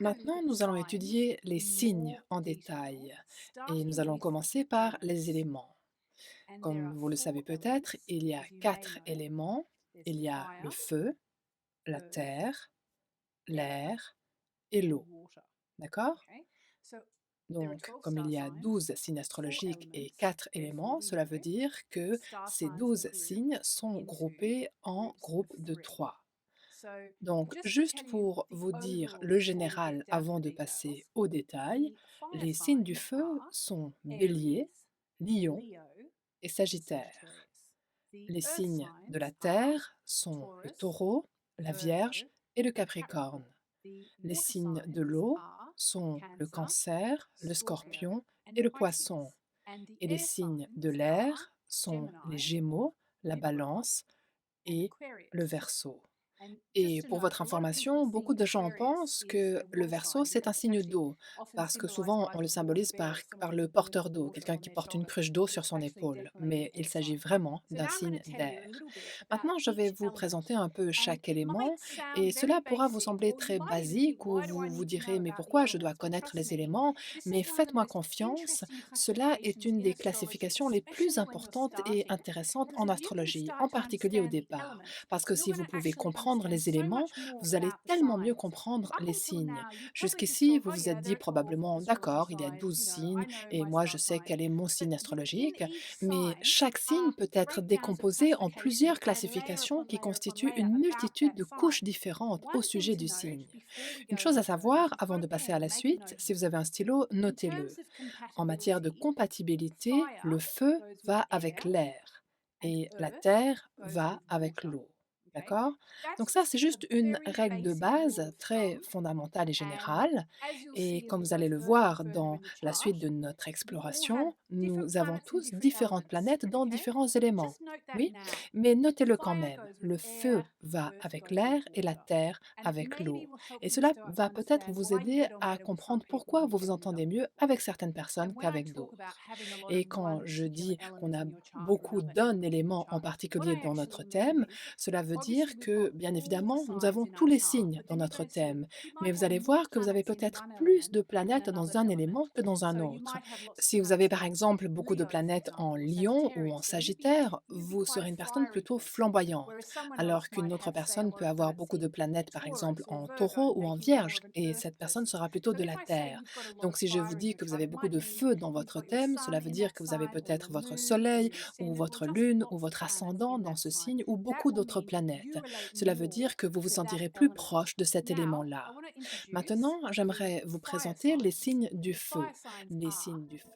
Maintenant, nous allons étudier les signes en détail et nous allons commencer par les éléments. Comme vous le savez peut-être, il y a quatre éléments. Il y a le feu, la terre, l'air et l'eau. D'accord? Donc, comme il y a 12 signes astrologiques et 4 éléments, cela veut dire que ces 12 signes sont groupés en groupes de 3. Donc, juste pour vous dire le général avant de passer au détail, les signes du feu sont Bélier, Lion et Sagittaire. Les signes de la terre sont le Taureau, la Vierge et le Capricorne. Les signes de l'eau sont le Cancer, le Scorpion et le Poisson. Et les signes de l'air sont les Gémeaux, la Balance et le Verseau. Et pour votre information, beaucoup de gens pensent que le Verseau, c'est un signe d'eau, parce que souvent on le symbolise par le porteur d'eau, quelqu'un qui porte une cruche d'eau sur son épaule, mais il s'agit vraiment d'un signe d'air. Maintenant, je vais vous présenter un peu chaque élément, et cela pourra vous sembler très basique, ou vous vous direz, mais pourquoi je dois connaître les éléments? Mais faites-moi confiance, cela est une des classifications les plus importantes et intéressantes en astrologie, en particulier au départ. Parce que si vous pouvez comprendre les éléments, vous allez tellement mieux comprendre les signes. Jusqu'ici, vous vous êtes dit probablement, d'accord, il y a 12 signes et moi je sais quel est mon signe astrologique, mais chaque signe peut être décomposé en plusieurs classifications qui constituent une multitude de couches différentes au sujet du signe. Une chose à savoir, avant de passer à la suite, si vous avez un stylo, notez-le. En matière de compatibilité, le feu va avec l'air et la terre va avec l'eau. D'accord? Donc ça, c'est juste une règle de base très fondamentale et générale. Et comme vous allez le voir dans la suite de notre exploration, nous avons tous différentes planètes dans différents éléments. Oui, mais notez-le quand même. Le feu va avec l'air et la terre avec l'eau. Et cela va peut-être vous aider à comprendre pourquoi vous vous entendez mieux avec certaines personnes qu'avec d'autres. Et quand je dis qu'on a beaucoup d'un élément en particulier dans notre thème, cela veut dire que, bien évidemment, nous avons tous les signes dans notre thème, mais vous allez voir que vous avez peut-être plus de planètes dans un élément que dans un autre. Si vous avez par exemple beaucoup de planètes en Lion ou en Sagittaire, vous serez une personne plutôt flamboyante, alors qu'une autre personne peut avoir beaucoup de planètes par exemple en Taureau ou en Vierge, et cette personne sera plutôt de la Terre. Donc si je vous dis que vous avez beaucoup de feu dans votre thème, cela veut dire que vous avez peut-être votre Soleil ou votre Lune ou votre ascendant dans ce signe ou beaucoup d'autres planètes. Cela veut dire que vous vous sentirez plus proche de cet élément-là. Maintenant, j'aimerais vous présenter les signes du feu. Les signes du feu.